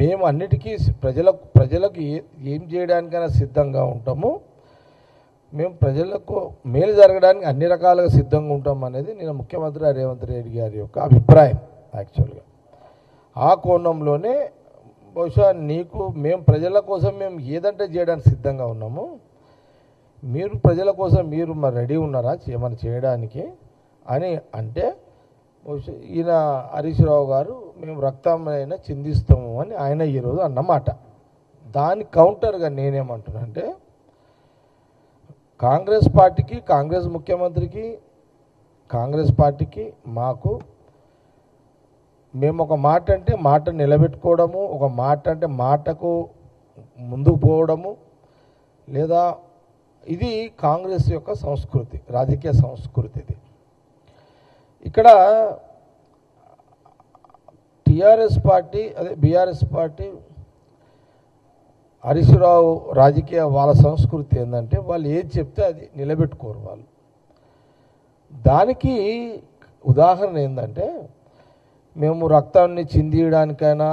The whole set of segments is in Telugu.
మేము అన్నిటికీ ప్రజలకు ఏం చేయడానికైనా సిద్ధంగా ఉంటాము, మేము ప్రజలకు మేలు జరగడానికి అన్ని రకాలుగా సిద్ధంగా ఉంటాం అనేది నేను ముఖ్యమంత్రి రేవంత్ రెడ్డి గారి యొక్క అభిప్రాయం. యాక్చువల్గా ఆ కోణంలోనే బహుశా మేము ప్రజల కోసం మేము ఏదంటే చేయడానికి సిద్ధంగా ఉన్నాము, మీరు ప్రజల కోసం మీరు మరి రెడీ ఉన్నారా ఏమైనా చేయడానికి అని అంటే బహుశా ఈయన హరీష్ రావు గారు మేము రక్తమైనా చిందిస్తాము అని ఆయన ఈరోజు అన్నమాట. దాని కౌంటర్గా నేనేమంటున్నా అంటే కాంగ్రెస్ పార్టీకి, కాంగ్రెస్ ముఖ్యమంత్రికి, కాంగ్రెస్ పార్టీకి మాకు మేము ఒక మాట అంటే మాట నిలబెట్టుకోవడము, ఒక మాట అంటే మాటకు ముందుకు పోవడము, లేదా ఇది కాంగ్రెస్ యొక్క సంస్కృతి, రాజకీయ సంస్కృతి. ఇది ఇక్కడ టీఆర్ఎస్ పార్టీ అదే బీఆర్ఎస్ పార్టీ హరీష్ రావు రాజకీయ వాళ్ళ సంస్కృతి ఏంటంటే వాళ్ళు ఏది చెప్తే అది నిలబెట్టుకోరు వాళ్ళు. దానికి ఉదాహరణ ఏంటంటే మేము రక్తాన్ని చిందియడానికైనా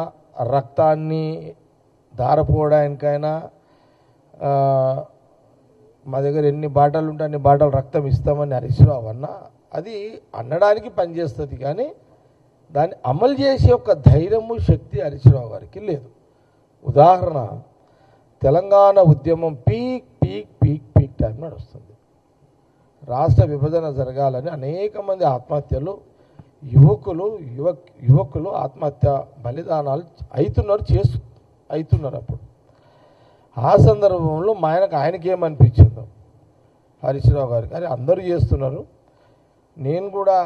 రక్తాన్ని ధారపోవడానికైనా మా దగ్గర ఎన్ని బాటలు ఉంటే అన్ని బాటలు రక్తం ఇస్తామని హరీష్ రావు అన్న అది అనడానికి పనిచేస్తుంది, కానీ దాన్ని అమలు చేసే ఒక ధైర్యము శక్తి హరీష్ రావు గారికి లేదు. ఉదాహరణ తెలంగాణ ఉద్యమం peak peak peak peak time నడుస్తుంది. రాష్ట్ర విభజన జరగాలని అనేక మంది ఆత్మహత్యలు, యువకులు ఆత్మహత్య బలిదానాలు అవుతున్నారు. అప్పుడు ఆ సందర్భంలో ఆయనకి ఏమనిపించిందో హరీష్ రావు గారికి, అరే అందరూ చేస్తున్నారు, నేను కూడా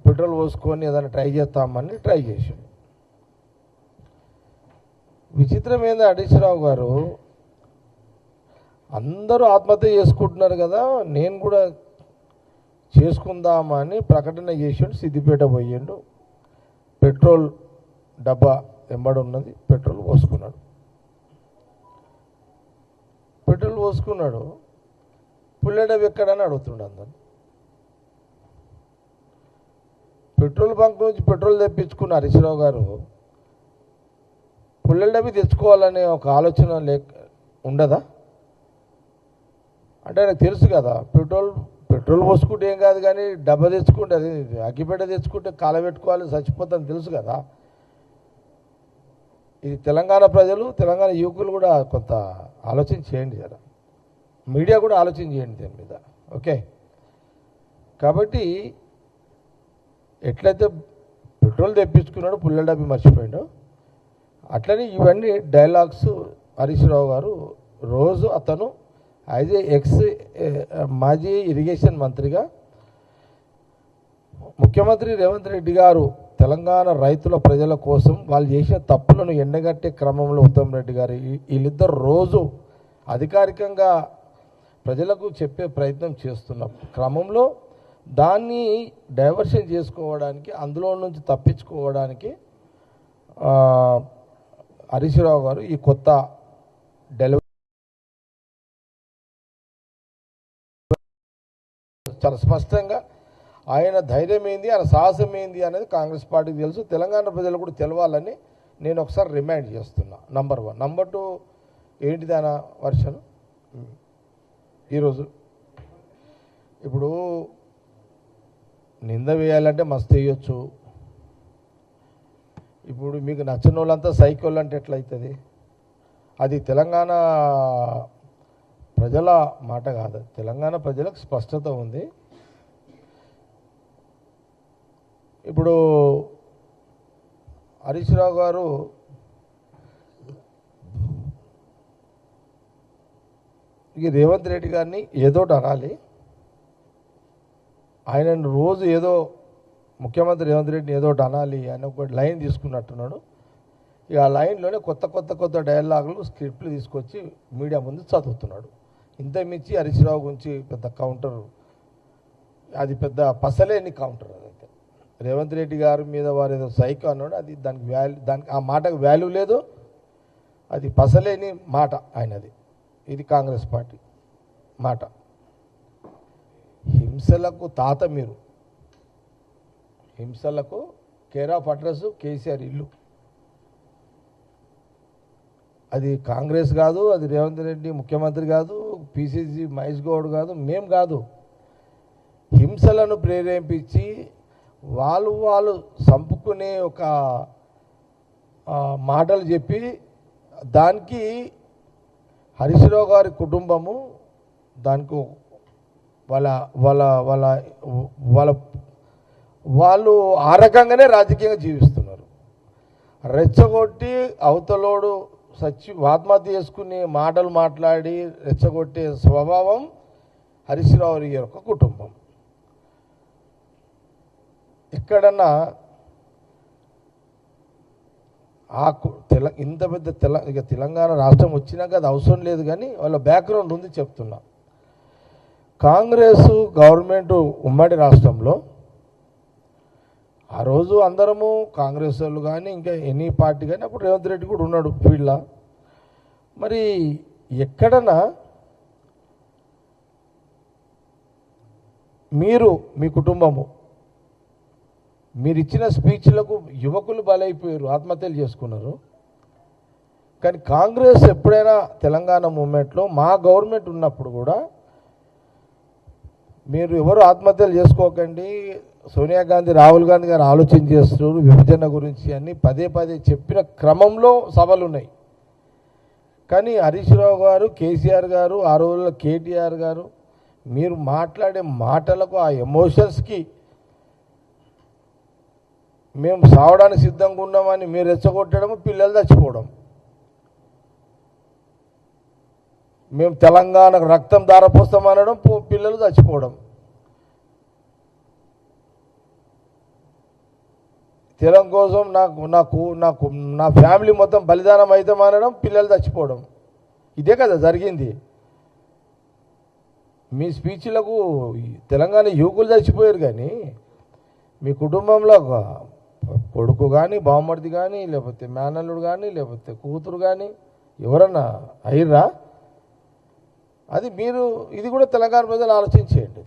పెట్రోల్ పోసుకొని ఏదైనా ట్రై చేస్తామని ట్రై చేశాను. విచిత్రం ఏందో హరీష్ రావు గారు అందరూ ఆత్మహత్య చేసుకుంటున్నారు కదా, నేను కూడా చేసుకుందామని ప్రకటన చేసాడు. సిద్దిపేట పోయిండు, పెట్రోల్ డబ్బా వెంబడి ఉన్నది, పెట్రోల్ పోసుకున్నాడు. పుల్లెడవి ఎక్కడని అడుగుతుండే అందరు. పెట్రోల్ బంక్ నుంచి పెట్రోల్ తెప్పించుకున్న హరీష్ రావు గారు పుల్లెడవి తెచ్చుకోవాలనే ఒక ఆలోచన ఉండదా అంటే ఆయనకు తెలుసు కదా, పెట్రోల్ పోసుకుంటే ఏం కాదు, కానీ డబ్బా తెచ్చుకుంటే అది అగ్గిపెట్ట తెచ్చుకుంటే కాలబెట్టుకోవాలి, చచ్చిపోతుందని తెలుసు కదా. ఇది తెలంగాణ ప్రజలు, తెలంగాణ యువకులు కూడా కొంత ఆలోచన చేయండి కదా, మీడియా కూడా ఆలోచన చేయండి దీని మీద. ఓకే, కాబట్టి ఎట్లయితే పెట్రోల్ తెప్పించుకున్నాడు, పుల్లెల డబ్బి మర్చిపోయాడు, అట్లనే ఇవన్నీ డైలాగ్స్ హరీష్ రావు గారు రోజు అతను యాజ్ ఏ మాజీ ఇరిగేషన్ మంత్రిగా ముఖ్యమంత్రి రేవంత్ రెడ్డి గారు తెలంగాణ రైతుల ప్రజల కోసం వాళ్ళు చేసిన తప్పులను ఎండగట్టే క్రమంలో ఉత్తమ్ రెడ్డి గారు వీళ్ళిద్దరు రోజు అధికారికంగా ప్రజలకు చెప్పే ప్రయత్నం చేస్తున్న క్రమంలో దాన్ని డైవర్షన్ చేసుకోవడానికి, అందులో నుంచి తప్పించుకోవడానికి హరీష్ రావు గారు ఈ కొత్త డెలివరీ చాలా స్పష్టంగా ఆయన ధైర్యం ఏంది, ఆయన సాహసం ఏంది అనేది కాంగ్రెస్ పార్టీకి తెలుసు, తెలంగాణ ప్రజలు కూడా తెలవాలని నేను ఒకసారి రిమైండ్ చేస్తున్నా. నంబర్ 1. నంబర్ 2 ఏంటిది ఆయన వర్షన్ ఈరోజు. ఇప్పుడు నింద వేయాలంటే మస్తు వేయొచ్చు, ఇప్పుడు మీకు నచ్చిన వాళ్ళంతా సైకోళ్ళు అంటే ఎట్లయితుంది? అది తెలంగాణ ప్రజల మాట కాదు, తెలంగాణ ప్రజలకు స్పష్టత ఉంది. ఇప్పుడు హరీష్ రావు గారు ఇక రేవంత్ రెడ్డి గారిని ఏదోటి అనాలి, ఆయన రోజు ఏదో ముఖ్యమంత్రి రేవంత్ రెడ్డిని ఏదోటి అనాలి అని ఒక లైన్ తీసుకున్నట్టున్నాడు. ఇక ఆ లైన్లోనే కొత్త డైలాగులు, స్క్రిప్ట్లు తీసుకొచ్చి మీడియా ముందు చదువుతున్నాడు. ఇంత మించి హరీష్ రావు గురించి పెద్ద కౌంటర్, అది పెద్ద పసలేని కౌంటర్. అదైతే రేవంత్ రెడ్డి గారి మీద వారు ఏదో సైకో అన్నాడు, అది దానికి ఆ మాటకు వాల్యూ లేదు, అది పసలేని మాట ఆయనది. ఇది కాంగ్రెస్ పార్టీ మాట. హింసలకు తాత మీరు, హింసలకు కేర్ ఆఫ్ అడ్రస్ కేసీఆర్ ఇల్లు. అది కాంగ్రెస్ కాదు, అది రేవంత్ రెడ్డి ముఖ్యమంత్రి కాదు, పిసిసి మహేష్ గౌడ్ కాదు, మేం కాదు. హింసలను ప్రేరేపించి వాళ్ళు చంపుకునే ఒక మాటలు చెప్పి దానికి హరీష్ రావు గారి కుటుంబము దానికి వాళ్ళ వాళ్ళ వాళ్ళ వాళ్ళ వాళ్ళు ఆ రకంగానే రాజకీయంగా జీవిస్తున్నారు. రెచ్చగొట్టి అవతలోడు ఆత్మహత్య చేసుకునే మాటలు మాట్లాడి రెచ్చగొట్టే స్వభావం హరీష్ రావు యొక్క కుటుంబం. ఎక్కడన్నా ఇంత పెద్ద తెలంగాణ రాష్ట్రం వచ్చినాక అది అవసరం లేదు, కానీ వాళ్ళ బ్యాక్గ్రౌండ్ ఉంది చెప్తున్నా. కాంగ్రెస్ గవర్నమెంట్ ఉమ్మడి రాష్ట్రంలో ఆ రోజు అందరము కాంగ్రెస్ వాళ్ళు కానీ ఇంకా ఎనీ పార్టీ కానీ అప్పుడు రేవంత్ రెడ్డి కూడా ఉన్నాడు ఫీల్డ్లో. మరి ఎక్కడన్నా మీరు మీ కుటుంబము మీరు ఇచ్చిన స్పీచ్లకు యువకులు బలైపోయారు, ఆత్మహత్యలు చేసుకున్నారు. కానీ కాంగ్రెస్ ఎప్పుడైనా తెలంగాణ మూమెంట్లో మా గవర్నమెంట్ ఉన్నప్పుడు కూడా మీరు ఎవరు ఆత్మహత్యలు చేసుకోకండి, సోనియా గాంధీ రాహుల్ గాంధీ గారు ఆలోచన చేస్తున్నారు విభజన గురించి అని పదే పదే చెప్పిన క్రమంలో సభలు ఉన్నాయి. కానీ హరీష్ రావు గారు, కేసీఆర్ గారు, ఆ రోజుల్లో కేటీఆర్ గారు మీరు మాట్లాడే మాటలకు ఆ ఎమోషన్స్కి మేము సావడానికి సిద్ధంగా ఉన్నామని మీరు రెచ్చగొట్టడం, పిల్లలు చచ్చిపోవడం, మేము తెలంగాణకు రక్తం దారపోస్తామనడం, పిల్లలు చచ్చిపోవడం, తెలంగాణ కోసం నా ఫ్యామిలీ మొత్తం బలిదానం అవుతామనడం, పిల్లలు చచ్చిపోవడం, ఇదే కదా జరిగింది. మీ స్పీచ్లకు తెలంగాణ యువకులు చచ్చిపోయారు, కానీ మీ కుటుంబంలో కొడుకు కానీ బామ్మర్ది కానీ లేకపోతే మేనల్లుడు కానీ లేకపోతే కూతురు కానీ ఎవరన్నా అయ్యిర్రా? అది మీరు ఇది కూడా తెలంగాణ ప్రజలు ఆలోచించేయండి.